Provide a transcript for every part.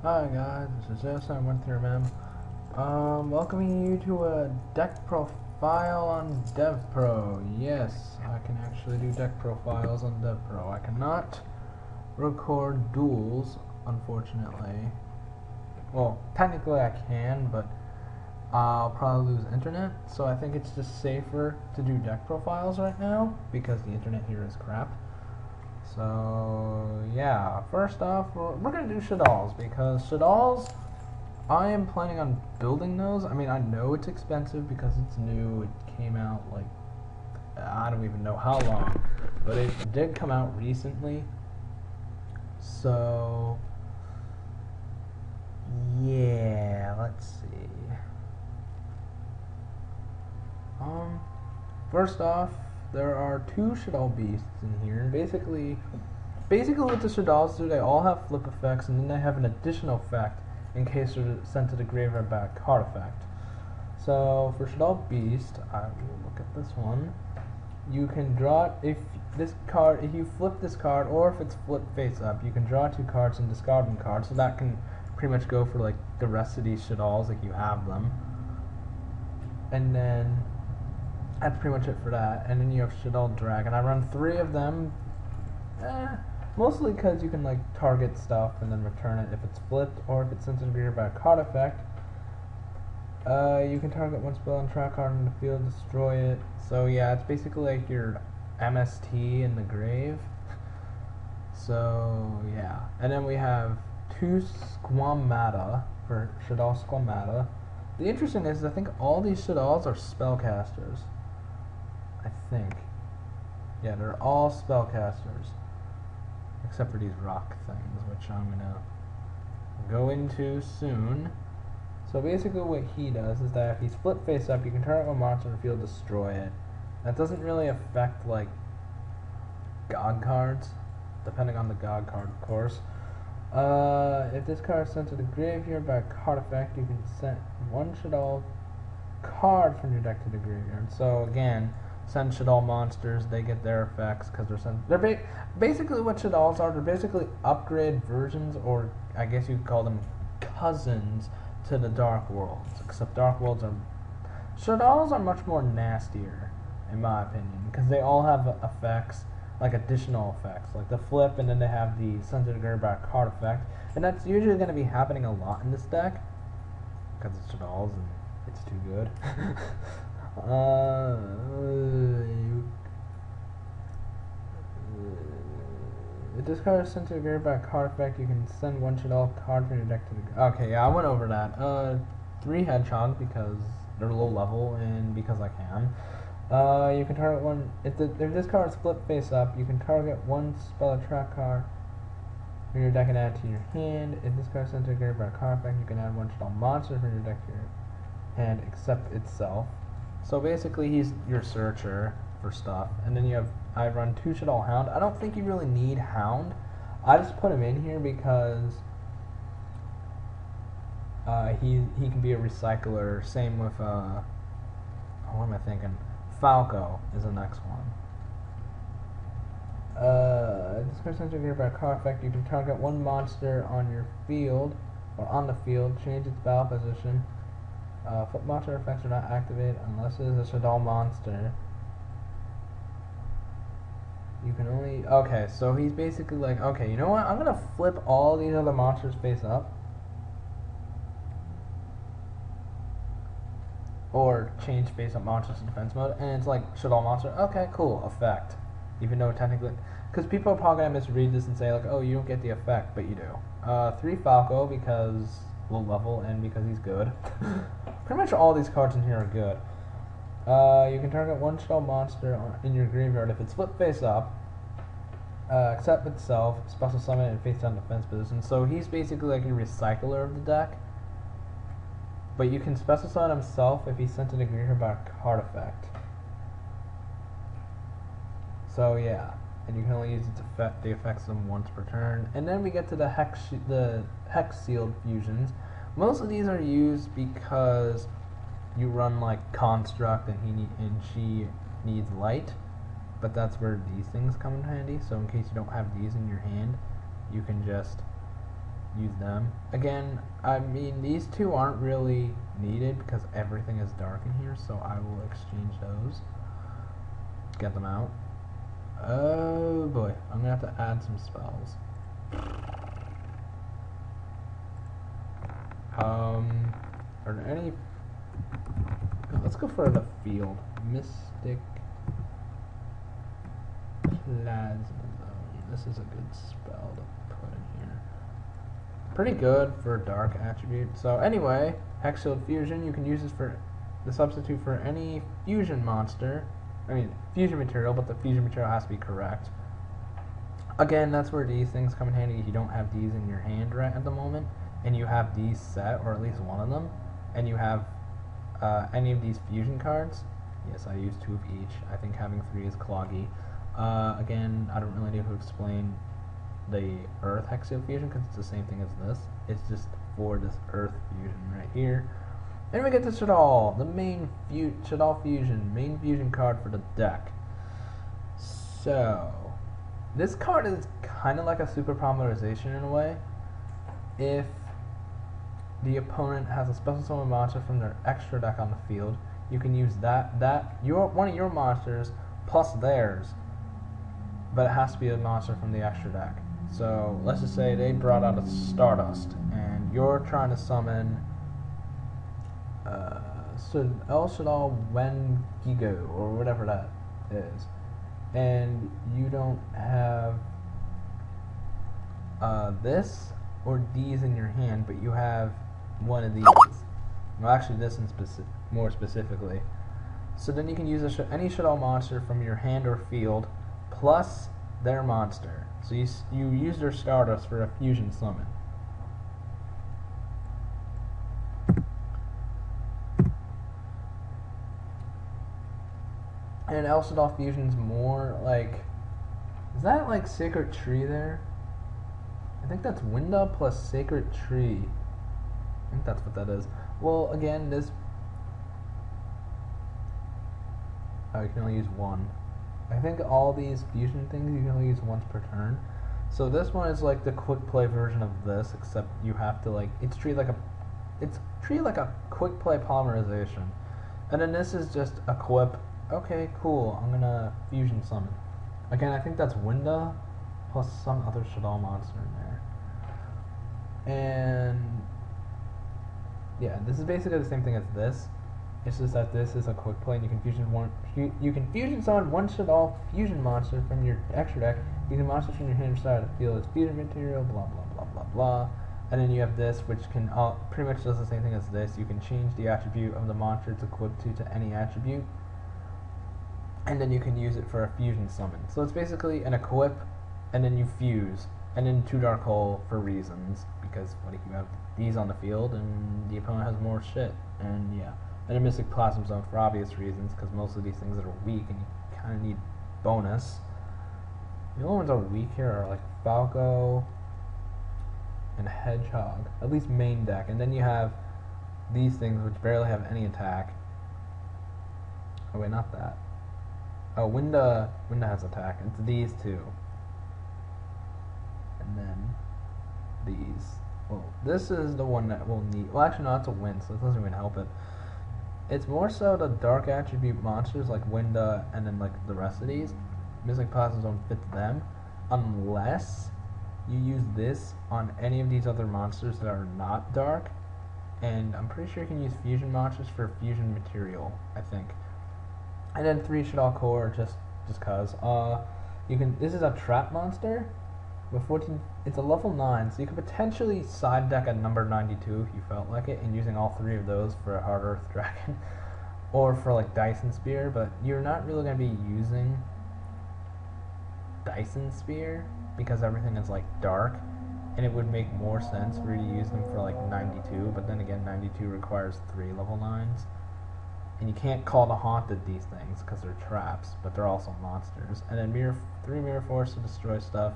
Hi guys, this is S. Welcoming you to a deck profile on Devpro. Yes, I can actually do deck profiles on Devpro. I cannot record duels, unfortunately. Well, technically I can, but I'll probably lose internet, so I think it's just safer to do deck profiles right now, because the internet here is crap. So yeah, first off, we're gonna do Shaddolls, because Shaddolls, I am planning on building those. I mean, I know it's expensive because it's new. It came out like, I don't even know how long, but it did come out recently. So yeah, let's see. First off, there are two Shaddol beasts in here. Basically what the Shaddolls do, they all have flip effects, and then they have an additional effect in case they're sent to the graveyard by a card effect. So for Shaddol Beast, I will look at this one. You can draw if you flip this card, or if it's flipped face up, you can draw two cards and discard one card. So that can pretty much go for like the rest of these Shaddolls, like you have them. And then that's pretty much it for that. And then you have Shaddol Dragon. I run 3 of them. Mostly because you can like target stuff and then return it if it's flipped, or if it's sent to the graveyard by a card effect. You can target one spell and track card in the field, destroy it. So yeah, it's basically like your MST in the grave. So yeah, and then we have 2 Squamata for Shaddol Squamata. The interesting thing is, I think all these Shaddolls are spellcasters. I think. Yeah, they're all spellcasters. Except for these rock things, which I'm gonna go into soon. So basically what he does is that if he's flip face up, you can target one monster in the field, destroy it. That doesn't really affect like God cards, depending on the God card, of course. If this card is sent to the graveyard by a card effect, you can send one Shaddol card from your deck to the graveyard. So again, send Shaddol monsters, they get their effects because they're sent. They're basically what Shaddolls are. They're basically upgrade versions, or I guess you could call them cousins to the Dark Worlds. Except Dark Worlds are Shaddolls are much more nastier, in my opinion, because they all have effects, like additional effects, like the flip, and then they have the send to the graveyard by a card effect, and that's usually going to be happening a lot in this deck because it's Shaddolls and it's too good. If this card is sent to the graveyard by a card effect, you can send one Shaddol card from your deck to the. Okay, yeah, I went over that. 3 Hedgehog because they're low level and because I can. You can target one. If this card is flip face up, you can target one spell or track card from your deck and add it to your hand. If this card is sent to the graveyard by a card effect, you can add one Shaddol monster from your deck to your hand except itself. So basically, he's your searcher for stuff. And then I run 2 Shaddol Hound. I don't think you really need Hound. I just put him in here because he can be a recycler. Same with what am I thinking? Falco is the next one. This person to by a card effect, you can target one monster on your field or on the field, change its battle position. Flip monster effects are not activated unless it is a Shaddol monster. You can only... Okay, so he's basically like, okay, you know what? I'm going to flip all these other monsters face up. Or change face up monsters to defense mode. And it's like, Shaddol monster. Okay, cool. Effect. Even though technically... Because people are probably going to misread this and say, like, oh, you don't get the effect, but you do. 3 Falco because low level and because he's good. Pretty much all these cards in here are good. You can target one Shaddol monster in your graveyard if it's flip face up, except itself, special summon, and face down defense position. So he's basically like a recycler of the deck. But you can special summon himself if he's sent to the graveyard by a card effect. So yeah, and you can only use the effects of them once per turn. And then we get to the hex sealed fusions. Most of these are used because you run like Construct and she needs light, but that's where these things come in handy. So in case you don't have these in your hand, you can just use them. Again, I mean, these two aren't really needed because everything is dark in here, so I will exchange those. Get them out. Oh boy, I'm gonna have to add some spells. Are there any... Let's go for the field. Mystic Plasma Zone. This is a good spell to put in here. Pretty good for dark attribute. So anyway, Hexfield Fusion, you can use this for the substitute for any fusion monster. I mean, fusion material, but the fusion material has to be correct. Again, that's where these things come in handy if you don't have these in your hand right at the moment, and you have these set, or at least one of them, and you have any of these fusion cards. Yes, I use 2 of each. I think having 3 is cloggy. Again, I don't really need to explain the Earth Hexfield Fusion because it's the same thing as this. It's just for this Earth Fusion right here. And we get the Shaddolls, the main Shaddolls Fusion, main fusion card for the deck. So, this card is kind of like a super polymerization in a way. If the opponent has a special summon monster from their extra deck on the field, you can use one of your monsters plus theirs, but it has to be a monster from the extra deck. So let's just say they brought out a Stardust, and you're trying to summon El Shaddolls Wendigo, or whatever that is, and you don't have this or these in your hand, but you have one of these. Well, actually, this in more specifically. So then you can use any Shaddolls monster from your hand or field, plus their monster. So you use their Stardust for a fusion summon. And El Shaddolls Fusion's more like... Is that like Sacred Tree there? I think that's Winda plus Sacred Tree. I think that's what that is. Well, again, this... Oh, you can only use one. I think all these fusion things you can only use once per turn. So this one is like the quick play version of this, except you have to like... It's treated like a quick play polymerization. And then this is just equip. Okay, cool. I'm gonna fusion summon. Again, I think that's Winda plus some other Shaddolls monster in there. And yeah, this is basically the same thing as this. It's just that this is a quick play, and you can fusion summon one Shaddolls fusion monster from your extra deck using monsters from your hand or side of the field as fusion material. Blah blah blah blah blah. And then you have this, which can pretty much does the same thing as this. You can change the attribute of the monster it's equipped to any attribute. And then you can use it for a fusion summon. So it's basically an equip, and then you fuse, and then 2 Dark Hole for reasons, because what if you have these on the field and the opponent has more shit, and yeah. And a Mystic Plasma Zone for obvious reasons, because most of these things are weak and you kind of need bonus. The only ones that are weak here are like Falco and Hedgehog, at least main deck, and then you have these things which barely have any attack. Oh wait, not that. Oh, Winda has attack. It's these two. And then these. Well, this is the one that will need... Well, actually, no, that's a win, so it doesn't even help it. It's more so the dark attribute monsters like Winda and then like the rest of these. Mystic Plasma Zone fits them. Unless you use this on any of these other monsters that are not dark. And I'm pretty sure you can use fusion monsters for fusion material, I think. And then 3 Shaddolls Core, just cause. This is a trap monster with 14. It's a level 9, so you could potentially side deck a number 92 if you felt like it, and using all 3 of those for a Hard Earth Dragon, or for like Dyson Spear. But you're not really going to be using Dyson Spear because everything is like dark, and it would make more sense for you to use them for like 92. But then again, 92 requires 3 level 9s. And you can't call the Haunted these things because they're traps, but they're also monsters. And then 3 Mirror Force to destroy stuff,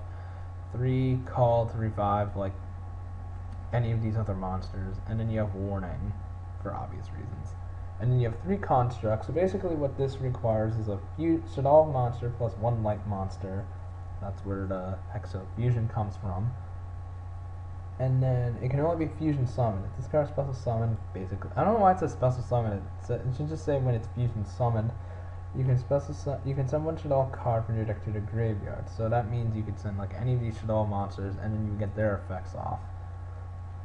3 Call to revive like any of these other monsters, and then you have Warning for obvious reasons. And then you have 3 Constructs. So basically what this requires is a Shaddolls monster plus 1 light monster. That's where the Hexfield Fusion comes from. And then it can only be fusion summoned. If this card is special summoned, basically. I don't know why it says special summon. It should just say when it's fusion summoned. You can send one Shaddol card from your deck to the graveyard. So that means you could send like any of these Shaddol monsters, and then you get their effects off.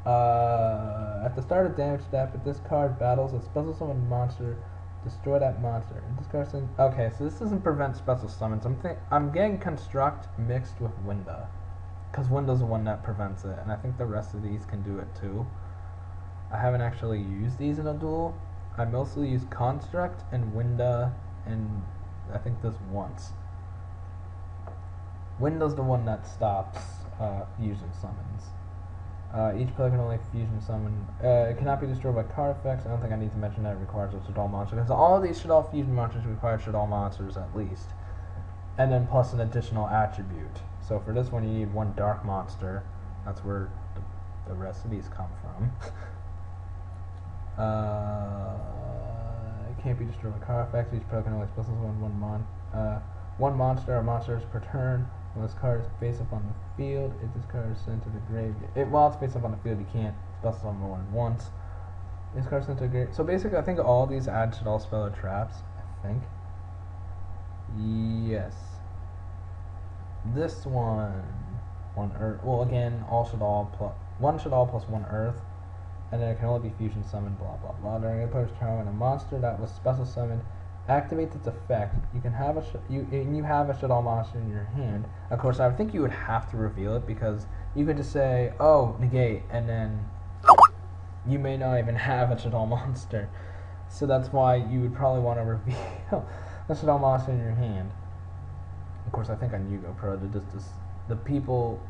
At the start of damage step, if this card battles a special summon monster, destroy that monster. If this card sends, okay, so this doesn't prevent special summons. I'm getting construct mixed with Winda, because Winda's the one that prevents it, and I think the rest of these can do it too. I haven't actually used these in a duel. I mostly use construct and Winda, and I think this once. Winda's the one that stops fusion summons. Each player can only fusion summon. It cannot be destroyed by card effects. I don't think I need to mention that it requires a Shaddol monster, because all of these Shaddol fusion monsters require Shaddol monsters at least. And then plus an additional attribute. So for this one you need one dark monster. That's where the rest of these come from. It can't be destroyed by card effects. Each player can only special summon one monster or monsters per turn. When this card is face up on the field, if this card is sent to the graveyard, while it's face up on the field, you can't special summon more than once. This card is sent to the graveyard. So basically, I think all these add Shaddol spell traps. I think. Yes. This one earth. Well, again, all Shaddol plus one Shaddol plus one earth, and then it can only be fusion summoned. Blah blah blah. During a player's turn, when a monster that was special summoned activates its effect, you can have you have a Shaddol monster in your hand. Of course, I would think you would have to reveal it, because you could just say, "Oh, negate," and then you may not even have a Shaddol monster. So that's why you would probably want to reveal a Shaddol monster in your hand. Of course, I think on Yu-Gi-Oh! Pro, the people,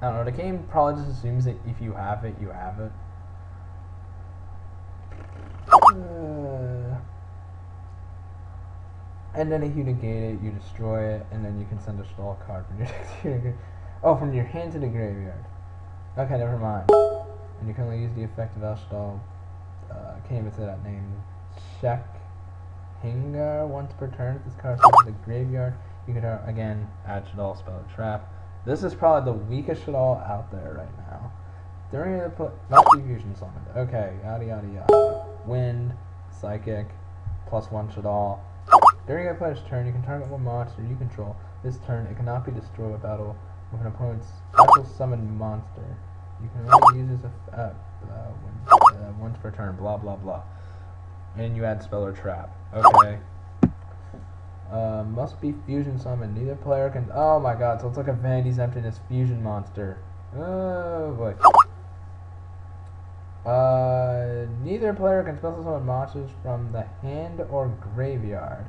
I don't know, the game probably just assumes that if you have it, you have it. And then if you negate it, you destroy it, and then you can send a Shaddol card from your deck to your from your hand to the graveyard. Okay, never mind. And you can only use the effect of El Shaddol. Can't even say that name. Check Hingar once per turn. If this card is sent to the graveyard, you can again add Shaddol spell trap. This is probably the weakest Shaddol out there right now. During the must be fusion summoned. Okay, yada yada yada. Wind, psychic, plus one Shaddol. During a player's turn, you can target one monster you control. This turn, it cannot be destroyed by battle with an opponent's special summoned monster. You can only use this once per turn. Blah blah blah. And you add spell or trap. Okay. Must be fusion summoned. Neither player can. Oh my god! So it's like a Vanity's Emptiness fusion monster. Oh boy. Neither player can special summon monsters from the hand or graveyard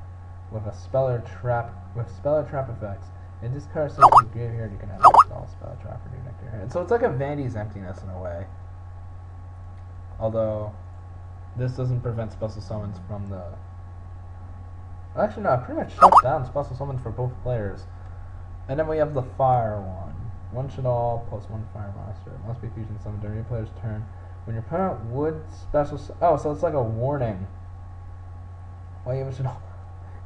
with a spell or trap effects. In this card sent to the graveyard, you can have a spell or trap for your deck to your hand. So it's like a Vanity's Emptiness in a way. Although this doesn't prevent special summons from the. Actually, no, it pretty much shuts down special summons for both players. And then we have the fire one. One Shaddol plus one fire monster. It must be fusion summoned during your player's turn. When your opponent would special so it's like a warning. While you have a Shaddol,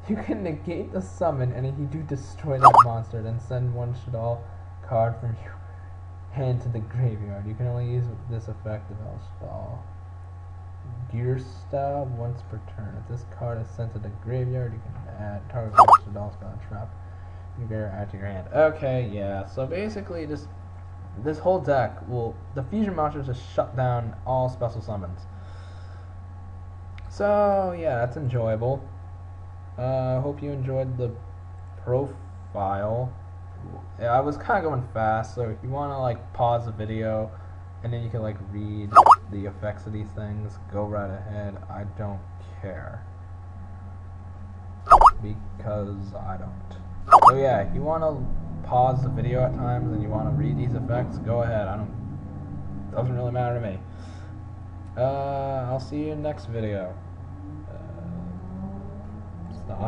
you can negate the summon, and if you do destroy that monster, then send one Shaddol card from your hand to the graveyard. You can only use this effect of El Shaddol. Gear Stab once per turn. If this card is sent to the graveyard, you can add target Shaddol spell trap. You can add to your hand. Okay, yeah. So basically, this whole deck the fusion monsters just shut down all special summons. So yeah, that's enjoyable. Hope you enjoyed the profile. Yeah, I was kind of going fast, so if you want to like pause the video and then you can like read the effects of these things, go right ahead. I don't care, because I don't. So yeah, if you want to pause the video at times and you want to read these effects, go ahead. Doesn't really matter to me. I'll see you in the next video.